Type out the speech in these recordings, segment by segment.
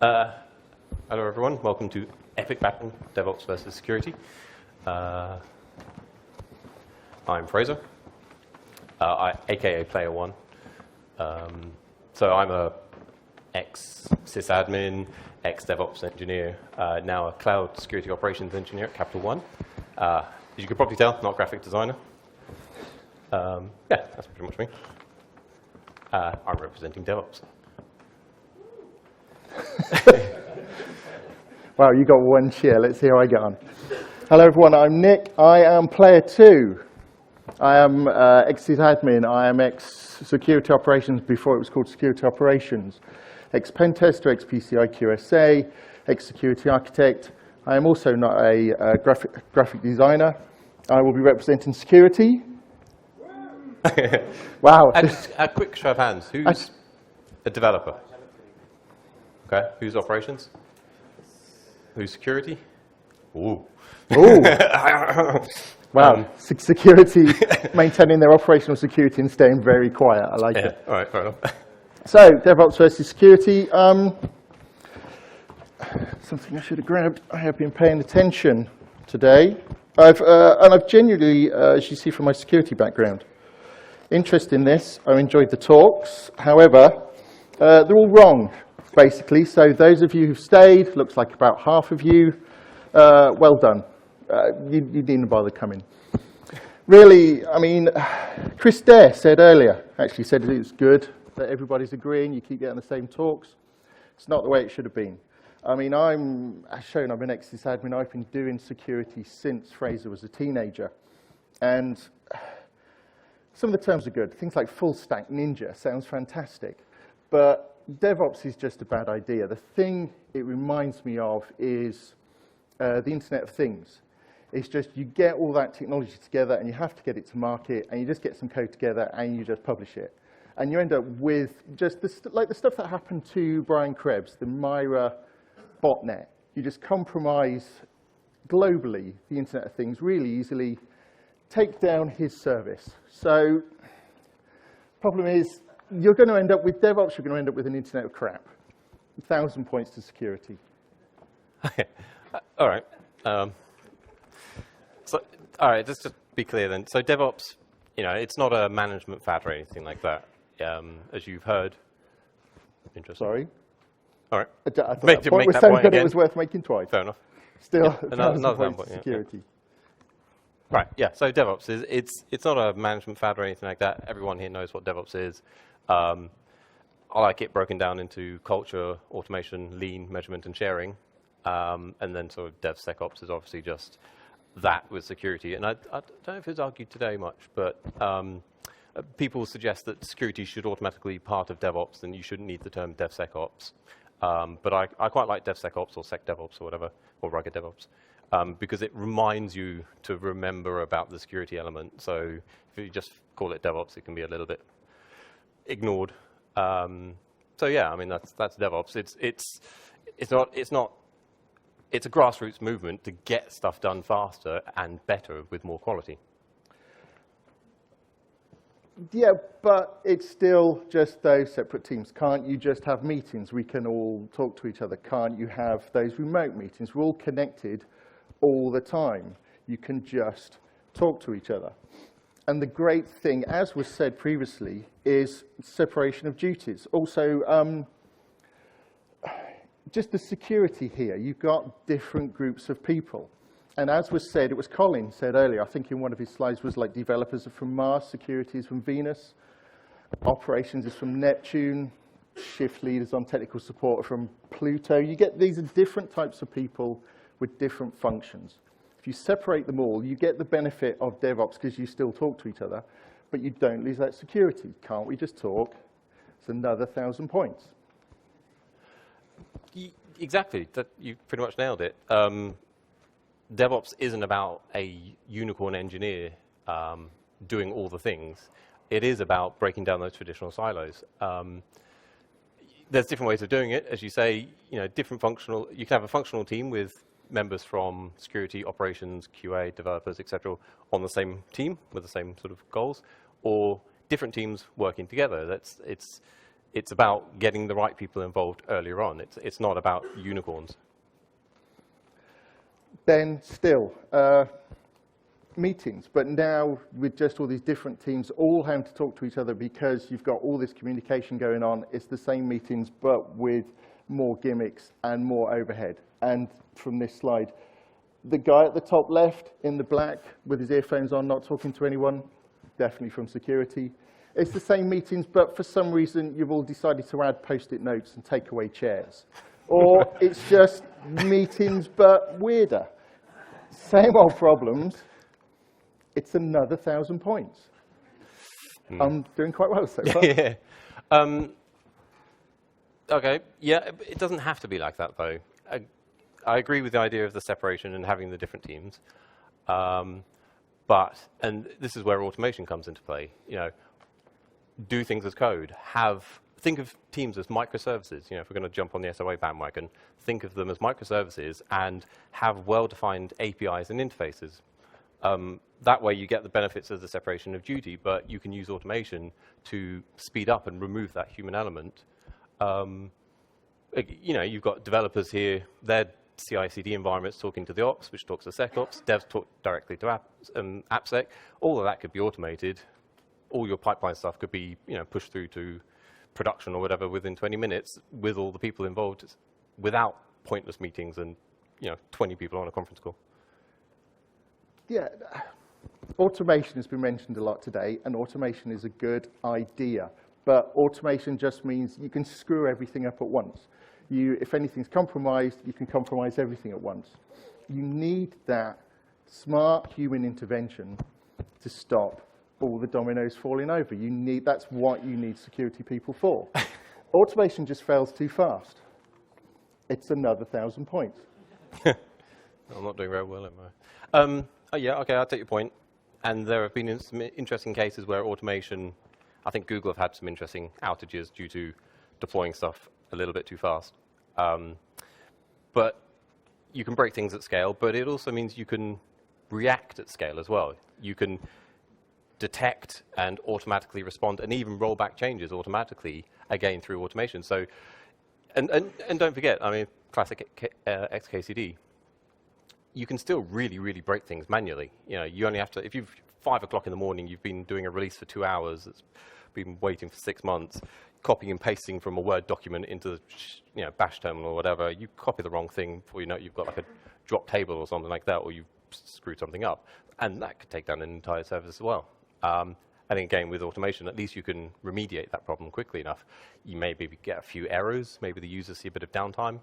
Hello everyone, welcome to Epic Battle, DevOps versus Security. I'm Fraser, aka Player One. So I'm a ex-sysadmin, ex-DevOps engineer, now a cloud security operations engineer at Capital One. As you could probably tell, not a graphic designer. Yeah, that's pretty much me. I'm representing DevOps. Wow, you got one cheer. Let's see how I get on. Hello, everyone. I'm Nick. I am Player 2. I am ex-sysadmin. I am ex-security operations before it was called security operations. Ex-pentester, ex-PCI QSA, ex-security architect. I am also not a graphic designer. I will be representing security. Wow. A quick show of hands. Who's a developer? Okay. Who's operations? Who's security? Ooh. Ooh. Wow. Security, maintaining their operational security and staying very quiet. I like it. All right, fair enough. So, DevOps versus security. Something I should have grabbed. I have been paying attention today. I've genuinely, as you see from my security background, interest in this. I enjoyed the talks. However, they're all wrong, basically. So those of you who've stayed, looks like about half of you, well done. You needn't bother coming. Really, I mean, Chris Dare said earlier, actually said it was good that everybody's agreeing, you keep getting the same talks. It's not the way it should have been. I mean, as shown, I'm an ex-sysadmin. I've been doing security since Fraser was a teenager. And some of the terms are good. Things like full stack ninja sounds fantastic. But DevOps is just a bad idea. The thing it reminds me of is the Internet of Things. It's just you get all that technology together and you have to get it to market and you just get some code together and you just publish it. And you end up with just like the stuff that happened to Brian Krebs, the Myra botnet. You just compromise globally the Internet of Things really easily, take down his service. So problem is, you're going to end up with DevOps, you're going to end up with an internet of crap. 1,000 points to security. Okay. All right. All right, let's just be clear then. So DevOps, it's not a management fad or anything like that. As you've heard. Interesting. Sorry? All right. I thought that point was so good it was worth making twice. Fair enough. Still, yeah, another points to security. Yeah. Right, yeah, so DevOps, it's not a management fad or anything like that. Everyone here knows what DevOps is. I like it broken down into culture, automation, lean, measurement, and sharing. And then sort of DevSecOps is obviously just that with security. And I don't know if it's argued today much, but people suggest that security should automatically be part of DevOps and you shouldn't need the term DevSecOps. But I quite like DevSecOps or SecDevOps or whatever, or rugged DevOps. Because it reminds you to remember about the security element. So if you just call it DevOps, it can be a little bit ignored. So yeah, I mean that's DevOps. It's a grassroots movement to get stuff done faster and better with more quality. Yeah, but it's still just those separate teams. Can't you just have meetings? We can all talk to each other. Can't you have those remote meetings? We're all connected all the time. You can just talk to each other. And the great thing, as was said previously, is separation of duties. Also, just the security here. You've got different groups of people. And as was said, it was Colin said earlier, I think in one of his slides was like developers are from Mars, security is from Venus, operations is from Neptune, shift leaders on technical support are from Pluto. You get these are different types of people with different functions. If you separate them all, you get the benefit of DevOps because you still talk to each other, but you don't lose that security. Can't we just talk? It's another 1,000 points. Exactly. You pretty much nailed it. DevOps isn't about a unicorn engineer doing all the things. It is about breaking down those traditional silos. There's different ways of doing it. As you say, different functional. You can have a functional team with members from security, operations, QA, developers, etc., on the same team with the same sort of goals, or different teams working together. it's about getting the right people involved earlier on. It's not about unicorns. Then still, meetings, but now with just all these different teams all having to talk to each other because you've got all this communication going on. It's the same meetings, but with more gimmicks and more overhead. And from this slide, the guy at the top left in the black with his earphones on, not talking to anyone, definitely from security. It's the same meetings, but for some reason, you've all decided to add post-it notes and take away chairs. Or it's just meetings, but weirder. Same old problems. It's another 1,000 points. I'm doing quite well so far. Yeah. Okay. Yeah, it doesn't have to be like that, though. I agree with the idea of the separation and having the different teams. But, and this is where automation comes into play, do things as code. Think of teams as microservices. If we're going to jump on the SOA bandwagon, think of them as microservices and have well-defined APIs and interfaces. That way you get the benefits of the separation of duty, but you can use automation to speed up and remove that human element. You've got developers here, their CI/CD environments talking to the ops, which talks to SecOps. Devs talk directly to AppSec. All of that could be automated. All your pipeline stuff could be pushed through to production or whatever within 20 minutes with all the people involved without pointless meetings and 20 people on a conference call. Yeah, automation has been mentioned a lot today, and automation is a good idea. But automation just means you can screw everything up at once. If anything's compromised, you can compromise everything at once. You need that smart human intervention to stop all the dominoes falling over. That's what you need security people for. Automation just fails too fast. It's another 1,000 points. I'm not doing very well, am I? Yeah, okay, I'll take your point. And there have been some interesting cases where automation, I think Google have had some interesting outages due to deploying stuff a little bit too fast. But you can break things at scale, but it also means you can react at scale as well. You can detect and automatically respond and even roll back changes automatically, again, through automation. So, and don't forget, classic XKCD, you can still really, really break things manually. You only have to, if you've 5 o'clock in the morning, you've been doing a release for 2 hours, it's been waiting for 6 months, copying and pasting from a Word document into the bash terminal or whatever, you copy the wrong thing before you know you've got like a drop table or something like that, or you've screwed something up. And that could take down an entire service as well. And again, with automation, at least you can remediate that problem quickly enough. You may maybe get a few errors, maybe the users see a bit of downtime,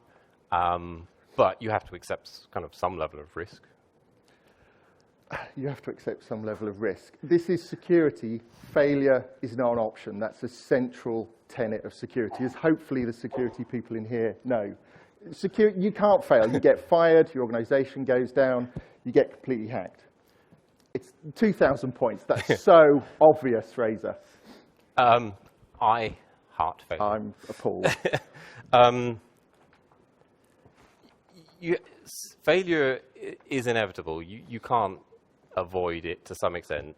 but you have to accept kind of some level of risk. You have to accept some level of risk. This is security. Failure is not an option. That's a central tenet of security, as hopefully the security people in here know. You can't fail. You get fired, your organization goes down, you get completely hacked. It's 2,000 points. That's so obvious, Fraser. I heart failure. I'm appalled. Failure is inevitable. You can't avoid it to some extent.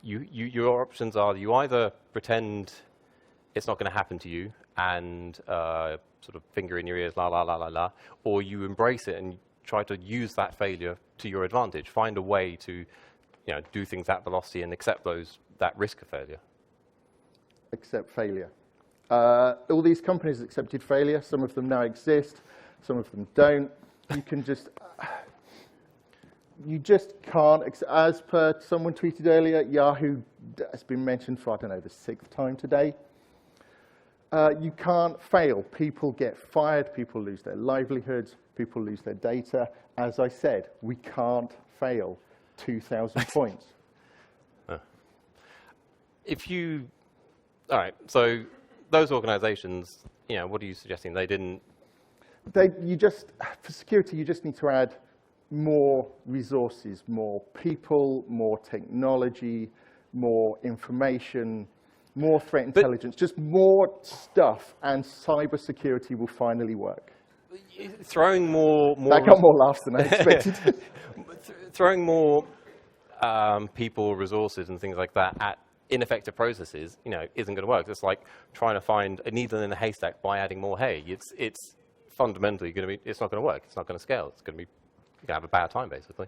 Your options are you either pretend it's not going to happen to you and sort of finger in your ears, la, la, la, la, la, or you embrace it and try to use that failure to your advantage. Find a way to do things at velocity and accept that risk of failure. Accept failure. All these companies accepted failure. Some of them now exist. Some of them don't. You just can't, as per someone tweeted earlier, Yahoo has been mentioned for, the 6th time today. You can't fail. People get fired, people lose their livelihoods, people lose their data. As I said, we can't fail. 2,000 points. All right, so those organizations, what are you suggesting? For security, you just need to add more resources, more people, more technology, more information, more threat intelligence, just more stuff, and cybersecurity will finally work. Throwing more that got more laughs than I expected. Throwing more people, resources, and things like that at ineffective processes, isn't going to work. It's like trying to find a needle in a haystack by adding more hay. It's fundamentally going to be, it's not going to work. It's not going to scale. It's going to be, you're going to have a bad time, basically.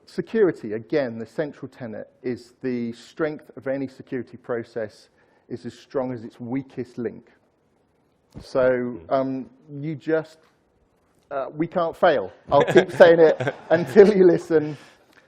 Security, again, the central tenet is the strength of any security process is as strong as its weakest link. So we can't fail. I'll keep saying it until you listen.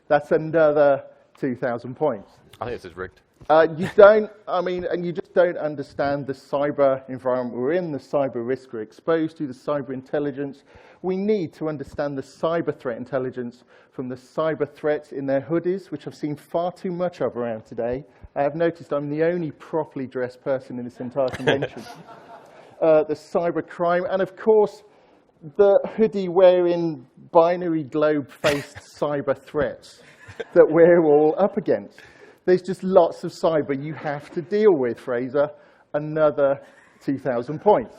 That's another 2,000 points. I think this is rigged. And you just don't understand the cyber environment we're in, the cyber risk we're exposed to, the cyber intelligence. We need to understand the cyber threat intelligence from the cyber threats in their hoodies, which I've seen far too much of around today. I have noticed I'm the only properly dressed person in this entire convention. The cyber crime, and of course, the hoodie-wearing, binary globe-faced cyber threats that we're all up against. There's just lots of cyber you have to deal with, Fraser. Another 2,000 points.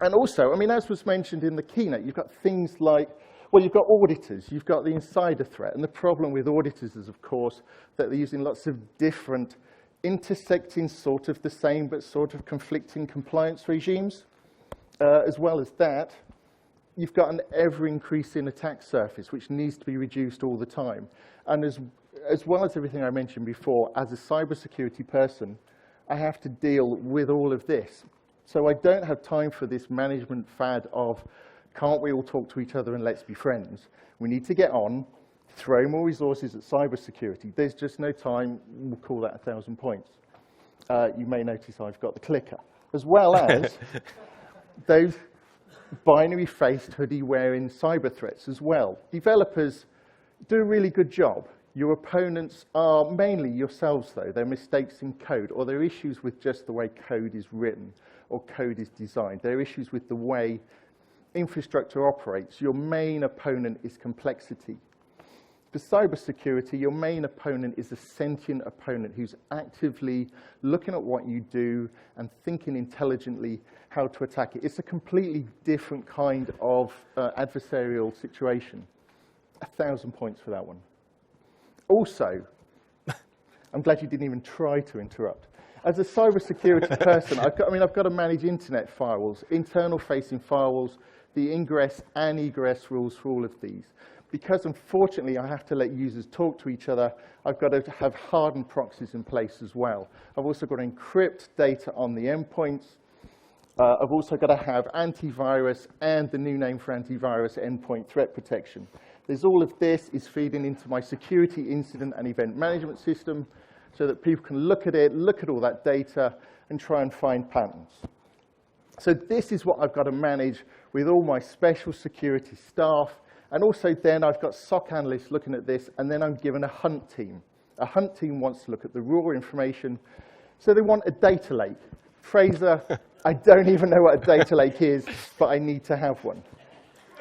And also, as was mentioned in the keynote, you've got things like, well, you've got auditors, you've got the insider threat. And the problem with auditors is, of course, that they're using lots of different, intersecting sort of the same but sort of conflicting compliance regimes. As well as that, you've got an ever-increasing attack surface, which needs to be reduced all the time. And as well as everything I mentioned before, as a cybersecurity person, I have to deal with all of this. So I don't have time for this management fad of, can't we all talk to each other and let's be friends? We need to get on, throw more resources at cybersecurity. There's just no time. We'll call that 1,000 points. You may notice I've got the clicker, as well as those binary-faced, hoodie-wearing cyber threats as well. Developers do a really good job. Your opponents are mainly yourselves, though. They're mistakes in code, or they're issues with just the way code is written or code is designed. They're issues with the way infrastructure operates. Your main opponent is complexity. For cybersecurity, your main opponent is a sentient opponent who's actively looking at what you do and thinking intelligently how to attack it. It's a completely different kind of adversarial situation. 1,000 points for that one. Also, I'm glad you didn't even try to interrupt. As a cybersecurity person, I've got to manage internet firewalls, internal-facing firewalls, the ingress and egress rules for all of these. Because, unfortunately, I have to let users talk to each other, I've got to have hardened proxies in place as well. I've also got to encrypt data on the endpoints. I've also got to have antivirus and the new name for antivirus, endpoint threat protection. There's all of this is feeding into my security incident and event management system so that people can look at it, look at all that data, and try and find patterns. So this is what I've got to manage with all my special security staff. And also then I've got SOC analysts looking at this, and then I'm given a hunt team. A hunt team wants to look at the raw information. So they want a data lake. Fraser, I don't even know what a data lake is, but I need to have one.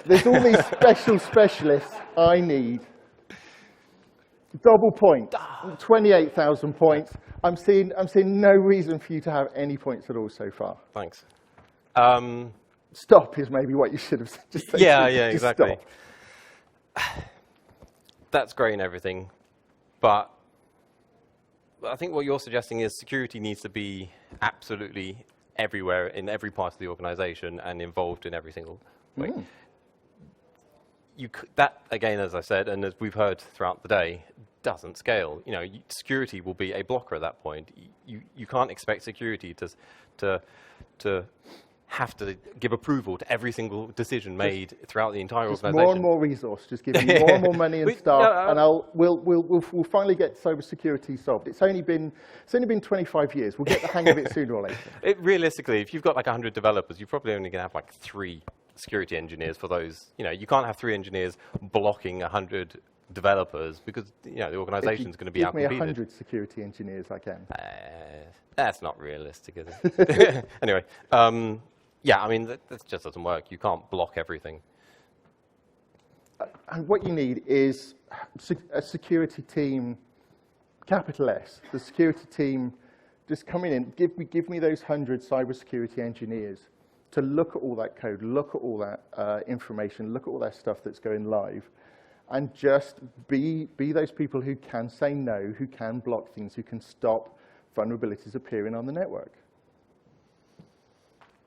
There's all these special specialists I need. Double point, 28,000 points. I'm seeing no reason for you to have any points at all so far. Thanks. Stop is maybe what you should have said. Just yeah, exactly. Stop. That's great and everything, but I think what you're suggesting is security needs to be absolutely everywhere in every part of the organization and involved in every single way. That, again, as I said, and as we've heard throughout the day, doesn't scale. Security will be a blocker at that point. You can't expect security to have to give approval to every single decision made throughout the entire organization. More and more resource. Just give me more and more money and staff, and we'll finally get cybersecurity solved. It's only been 25 years. We'll get the hang of it sooner or later. Realistically, if you've got like 100 developers, you're probably only going to have like 3 security engineers for those. You can't have 3 engineers blocking 100 developers because the organization is going to be outcompeted. Give me 100 security engineers, I can. That's not realistic, is it? Anyway, yeah, that just doesn't work. You can't block everything. And what you need is a security team, capital S. The security team just coming in. Give me those 100 cybersecurity engineers to look at all that code, look at all that information, look at all that stuff that's going live, and just be those people who can say no, who can block things, who can stop vulnerabilities appearing on the network.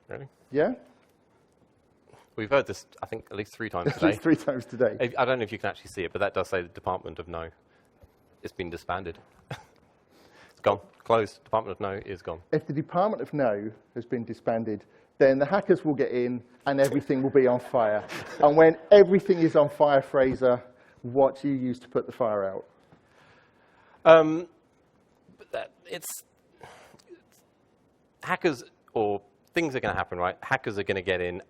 Really? Yeah? We've heard this, I think, at least 3 times At today. least 3 times today. I don't know if you can actually see it, but that does say the Department of No. It's been disbanded. It's gone. Closed. Department of No is gone. If the Department of No has been disbanded, then the hackers will get in and everything will be on fire. And when everything is on fire, Fraser, what do you use to put the fire out? Hackers, or things are going to happen, right? Hackers are going to get in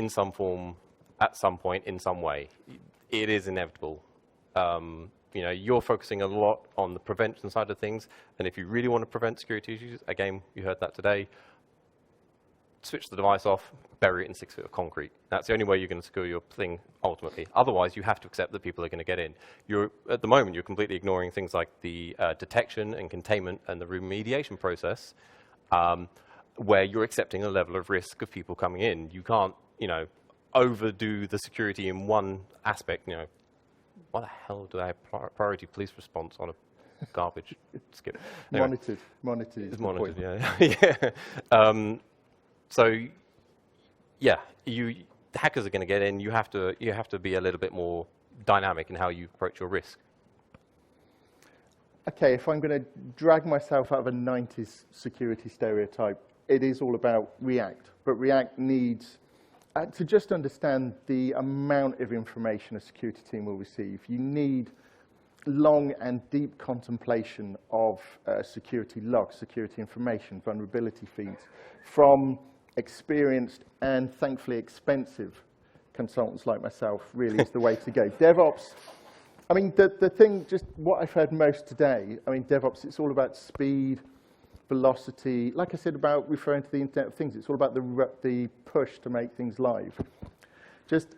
some form, at some point, in some way. It is inevitable. You're focusing a lot on the prevention side of things, and if you really want to prevent security issues, again, you heard that today, switch the device off, bury it in 6 feet of concrete. That's the only way you're going to secure your thing ultimately. Otherwise, you have to accept that people are going to get in. At the moment, you're completely ignoring things like the detection and containment and the remediation process, where you're accepting a level of risk of people coming in. You can't, overdo the security in one aspect. Why the hell do they have priority police response on a garbage skip? Anyway, Monitored. It's monitored, yeah. The hackers are going to get in. You have to be a little bit more dynamic in how you approach your risk. Okay, if I'm going to drag myself out of a 90s security stereotype, it is all about React. But React needs, to just understand the amount of information a security team will receive, you need long and deep contemplation of security logs, security information, vulnerability feeds from experienced and thankfully expensive consultants like myself really is the way to go. DevOps, I mean, the thing, just what I've heard most today, I mean, DevOps, it's all about speed, velocity. Like I said about referring to the Internet of Things, it's all about the push to make things live. Just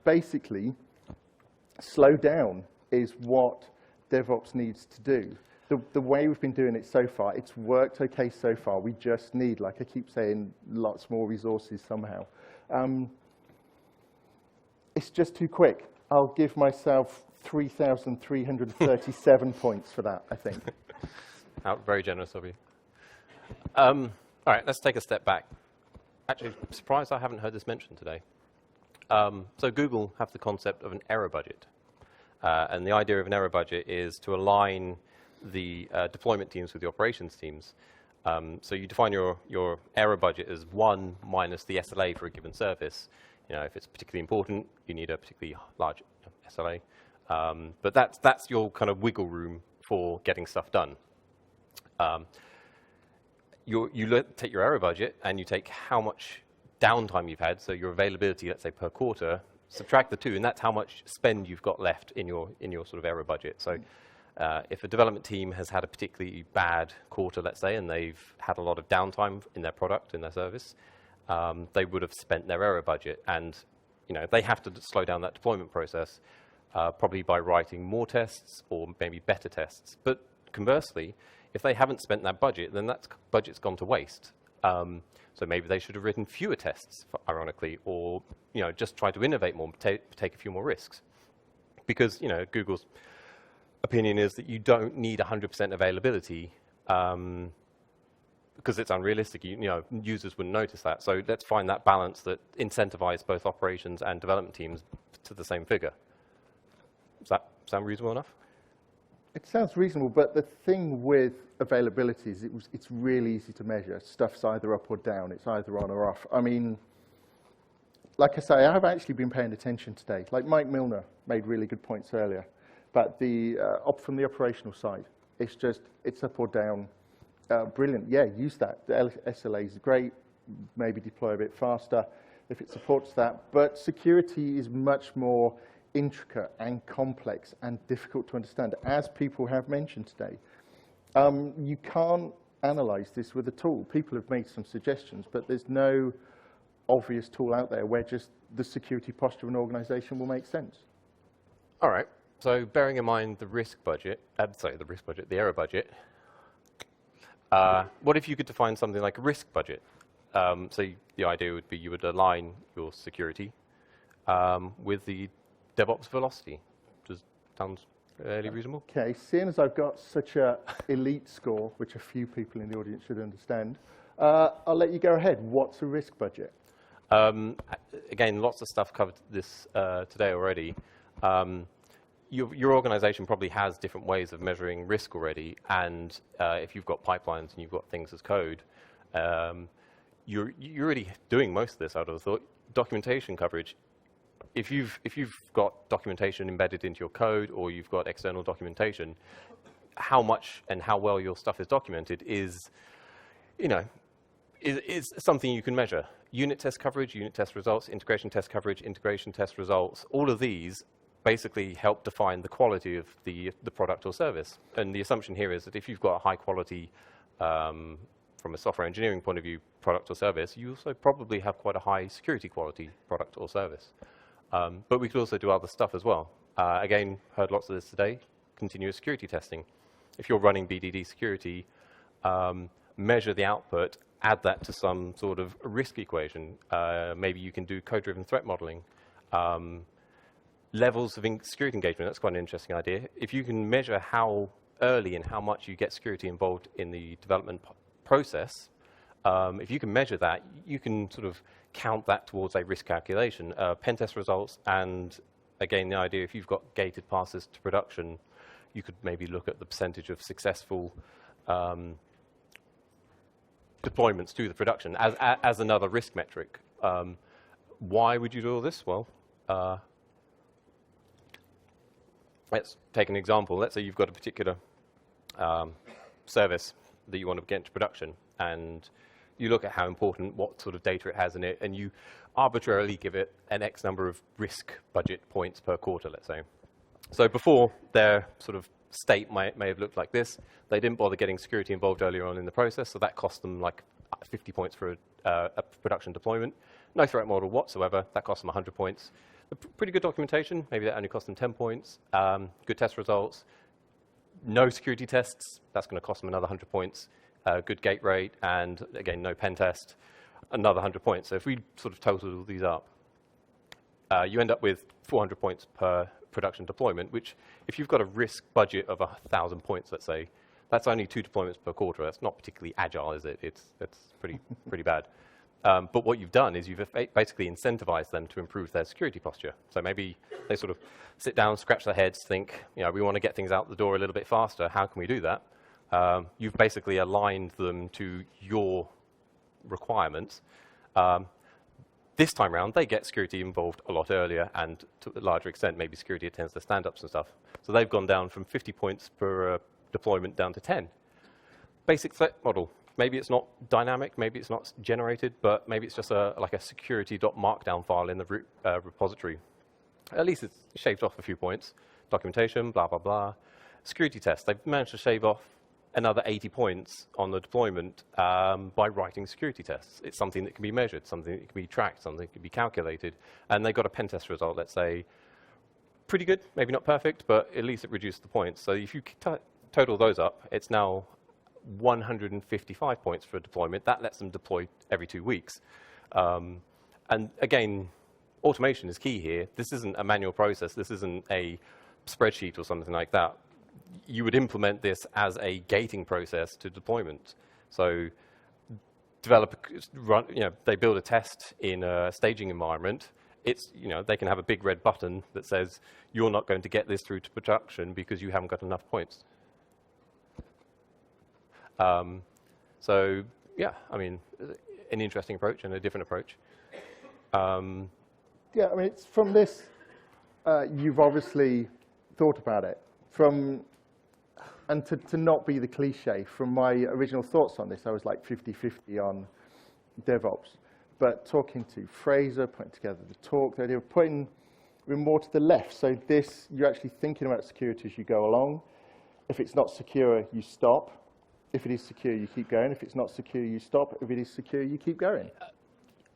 basically, slow down is what DevOps needs to do. The way we've been doing it so far, it's worked okay so far. We just need, like I keep saying, lots more resources somehow. It's just too quick. I'll give myself 3,337 points for that, I think. Very generous of you. All right, let's take a step back. Actually, surprised I haven't heard this mentioned today. So Google have the concept of an error budget. And the idea of an error budget is to align the deployment teams with the operations teams. So you define your error budget as 1 minus the SLA for a given service. If it's particularly important, you need a particularly large SLA. But that's your kind of wiggle room for getting stuff done. You take your error budget and you take how much downtime you've had, so your availability, let's say per quarter, subtract the 2, and that's how much spend you've got left in your sort of error budget. So if a development team has had a particularly bad quarter, let's say, and they've had a lot of downtime in their product, in their service, they would have spent their error budget, and they have to slow down that deployment process, probably by writing more tests or maybe better tests. But conversely, if they haven't spent that budget, then that budget's gone to waste. So maybe they should have written fewer tests, ironically, or just try to innovate more, take a few more risks. Because Google's opinion is that you don't need 100% availability because it's unrealistic. Users wouldn't notice that. So let's find that balance that incentivizes both operations and development teams to the same figure. Does that sound reasonable enough? It sounds reasonable, but the thing with availability is it's really easy to measure. Stuff's either up or down. It's either on or off. I mean, like I say, I have actually been paying attention today. Like Mike Milner made really good points earlier, but from the operational side, it's up or down. Brilliant. Yeah, use that. The SLA is great. Maybe deploy a bit faster if it supports that. But security is much more intricate and complex and difficult to understand, as people have mentioned today. You can't analyze this with a tool. People have made some suggestions, but there's no obvious tool out there where just the security posture of an organization will make sense. All right. So bearing in mind the risk budget, the error budget, what if you could define something like a risk budget? So the idea would be you would align your security with the DevOps velocity. Sounds fairly reasonable. Okay, seeing as I've got such a elite score, which a few people in the audience should understand, I'll let you go ahead. What's a risk budget? Again, lots of stuff covered this today already. Your organization probably has different ways of measuring risk already, and if you've got pipelines and you've got things as code, you're already doing most of this, I would have thought. Documentation coverage. If you've got documentation embedded into your code, or you've got external documentation, how much and how well your stuff is documented is something you can measure. Unit test coverage, unit test results, integration test coverage, integration test results, all of these basically help define the quality of the product or service. And the assumption here is that if you've got a high quality, from a software engineering point of view, product or service, you also probably have quite a high security quality product or service. But we could also do other stuff as well. Again, heard lots of this today, continuous security testing. If you're running BDD security, measure the output, add that to some sort of risk equation. Maybe you can do code-driven threat modeling. Levels of security engagement, that's quite an interesting idea. If you can measure how early and how much you get security involved in the development process, if you can measure that, you can sort of count that towards a risk calculation. Pen test results, and again, the idea, if you've got gated passes to production, you could maybe look at the percentage of successful deployments to the production as another risk metric. Why would you do all this? Well, let's take an example. Let's say you've got a particular service that you want to get into production, and you look at how important, what sort of data it has in it, and you arbitrarily give it an X number of risk budget points per quarter, let's say. So before, their sort of state may have looked like this. They didn't bother getting security involved earlier on in the process, so that cost them like 50 points for a production deployment. No threat model whatsoever, that cost them 100 points. Pretty good documentation, maybe that only cost them 10 points. Good test results. No security tests, that's going to cost them another 100 points. Good gate rate, and again, no pen test, another 100 points. So if we sort of total all these up, you end up with 400 points per production deployment, which if you've got a risk budget of 1,000 points, let's say, that's only 2 deployments per quarter. That's not particularly agile, is it? It's pretty bad. But what you've done is you've basically incentivized them to improve their security posture. So maybe they sort of sit down, scratch their heads, think, we want to get things out the door a little bit faster. How can we do that? You've basically aligned them to your requirements. This time around, they get security involved a lot earlier, and to a larger extent, maybe security attends to stand-ups and stuff. So they've gone down from 50 points per deployment down to 10. Basic threat model. Maybe it's not dynamic, maybe it's not generated, but maybe it's just like a security.markdown file in the repository. At least it's shaved off a few points. Documentation, blah, blah, blah. Security test. They've managed to shave off another 80 points on the deployment by writing security tests. It's something that can be measured, something that can be tracked, something that can be calculated. And they got a pen test result, let's say, pretty good, maybe not perfect, but at least it reduced the points. So if you total those up, it's now 155 points for a deployment. That lets them deploy every 2 weeks. And again, automation is key here. This isn't a manual process. This isn't a spreadsheet or something like that. You would implement this as a gating process to deployment. So developers run, they build a test in a staging environment. It's, they can have a big red button that says, you're not going to get this through to production because you haven't got enough points. So yeah, I mean, an interesting approach and a different approach. Yeah, I mean, it's from this, you've obviously thought about it. And to not be the cliche, from my original thoughts on this, I was like 50-50 on DevOps. But talking to Fraser, putting together the talk, the idea of putting more to the left. So this, you're actually thinking about security as you go along. If it's not secure, you stop. If it is secure, you keep going. If it's not secure, you stop. If it is secure, you keep going.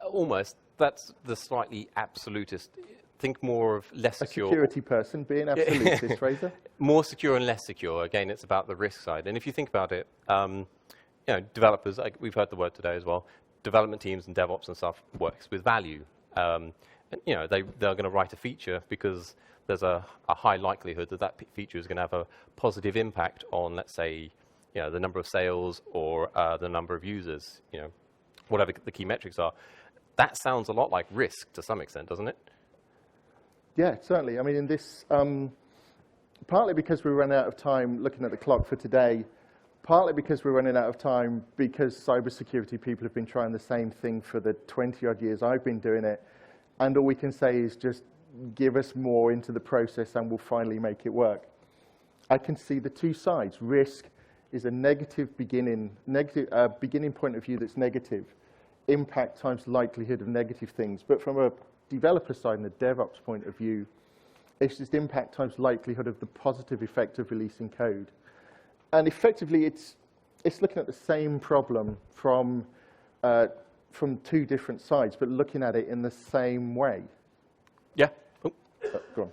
Almost. That's the slightly absolutist. Think more of less secure. A security person being absolutist, Fraser? More secure and less secure. Again, it's about the risk side. And if you think about it, developers, we've heard the word today as well, development teams and DevOps and stuff works with value. And, they're going to write a feature because there's a high likelihood that that feature is going to have a positive impact on, let's say, the number of sales or the number of users, whatever the key metrics are. That sounds a lot like risk to some extent, doesn't it? Yeah, certainly. I mean, in this, partly because we run out of time looking at the clock for today, partly because we're running out of time because cybersecurity people have been trying the same thing for the 20-odd years I've been doing it, and all we can say is just give us more into the process and we'll finally make it work. I can see the two sides. Risk is a negative beginning point of view that's negative. Impact times likelihood of negative things. But from a developer side and a DevOps point of view, it's just impact times likelihood of the positive effect of releasing code. And effectively, it's looking at the same problem from two different sides, but looking at it in the same way. Yeah. Oh. Go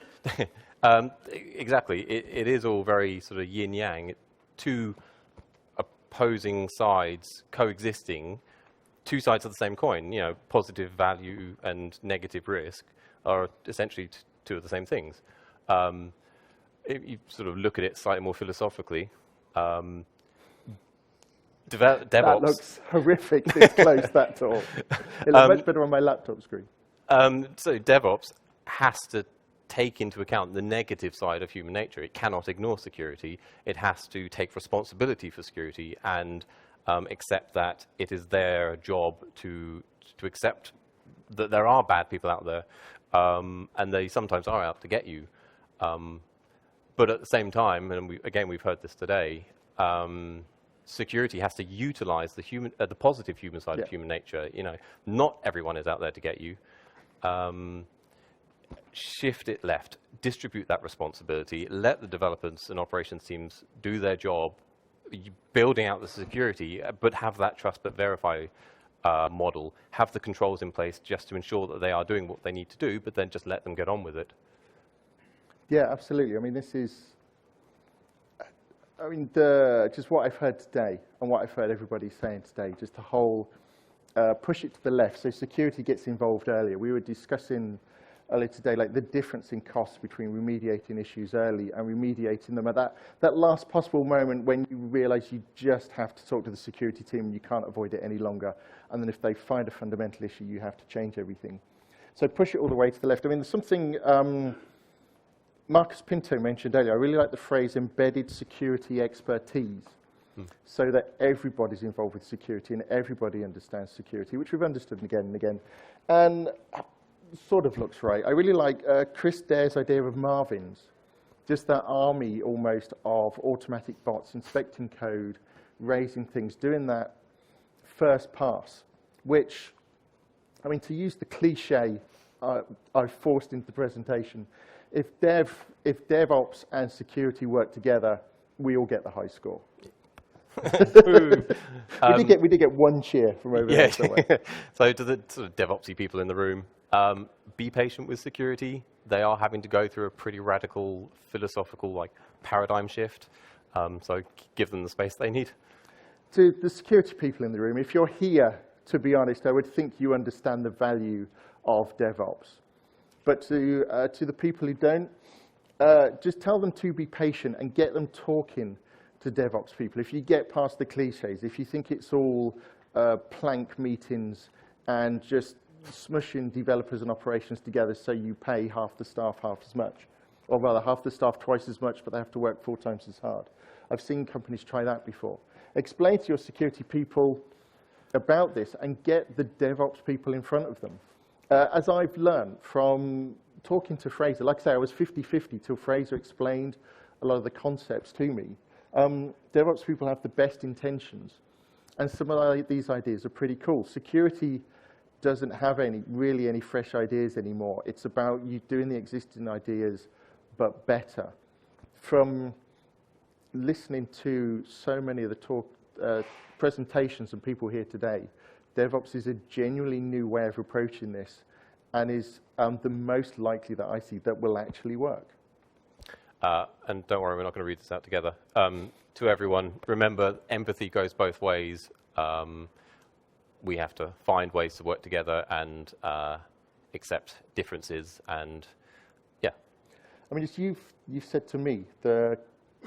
on. Exactly. It is all very sort of yin-yang. Two opposing sides coexisting, two sides of the same coin. Positive value and negative risk are essentially two of the same things. If you sort of look at it slightly more philosophically, DevOps... That looks horrific, this close, that talk. It looks much better on my laptop screen. So DevOps has to take into account the negative side of human nature. It cannot ignore security. It has to take responsibility for security and accept that it is their job to accept that there are bad people out there, and they sometimes are out to get you. But at the same time, and we've heard this today, security has to utilize the positive human side of human nature. Not everyone is out there to get you. Shift it left, distribute that responsibility, let the developers and operations teams do their job, building out the security, but have that trust but verify model, have the controls in place just to ensure that they are doing what they need to do, but then just let them get on with it. Yeah, absolutely. I mean, just what I've heard today and what I've heard everybody saying today, just the whole push it to the left so security gets involved earlier. We were discussing earlier today, like the difference in costs between remediating issues early and remediating them at that last possible moment when you realize you just have to talk to the security team and you can't avoid it any longer. And then if they find a fundamental issue, you have to change everything. So push it all the way to the left. I mean, there's something Marcus Pinto mentioned earlier. I really like the phrase embedded security expertise, so that everybody's involved with security and everybody understands security, which we've understood again and again. And sort of looks right. I really like Chris Dare's idea of Marvins, just that army almost of automatic bots inspecting code, raising things, doing that first pass, which, I mean, to use the cliche I've forced into the presentation, if DevOps and security work together, we all get the high score. we did get one cheer from over there somewhere. So to the sort of DevOpsy people in the room, be patient with security. They are having to go through a pretty radical philosophical paradigm shift. So give them the space they need. To the security people in the room, if you're here, to be honest, I would think you understand the value of DevOps. But to the people who don't, just tell them to be patient and get them talking to DevOps people. If you get past the cliches, if you think it's all plank meetings and just smushing developers and operations together so you pay half the staff half as much, or rather half the staff twice as much, but they have to work 4 times as hard. I've seen companies try that before. Explain to your security people about this and get the DevOps people in front of them. As I've learned from talking to Fraser, like I say, I was 50-50 till Fraser explained a lot of the concepts to me. DevOps people have the best intentions, and some of these ideas are pretty cool. Security doesn't have really any fresh ideas anymore. It's about you doing the existing ideas, but better. From listening to so many of the presentations and people here today, DevOps is a genuinely new way of approaching this and is the most likely that I see that will actually work. And don't worry, we're not going to read this out together. To everyone, remember, empathy goes both ways. We have to find ways to work together and accept differences, and yeah. I mean, as you've said to me, the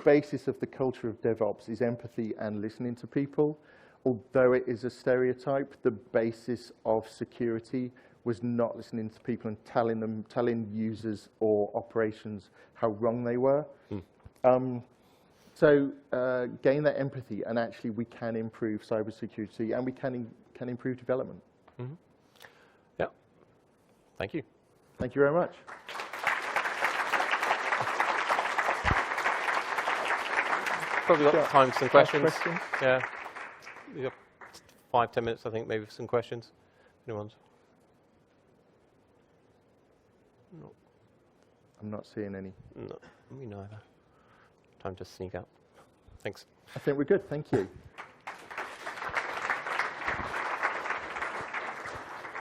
basis of the culture of DevOps is empathy and listening to people. Although it is a stereotype, the basis of security was not listening to people and telling users or operations how wrong they were. So gain that empathy, and actually we can improve cybersecurity, and we can improve development. Yeah. Thank you. Thank you very much. Probably got time for some questions. Questions? Yeah. We got 5-10 minutes, I think, maybe for some questions. Anyone's? No. I'm not seeing any. No, me neither. Time to sneak out. Thanks. I think we're good. Thank you.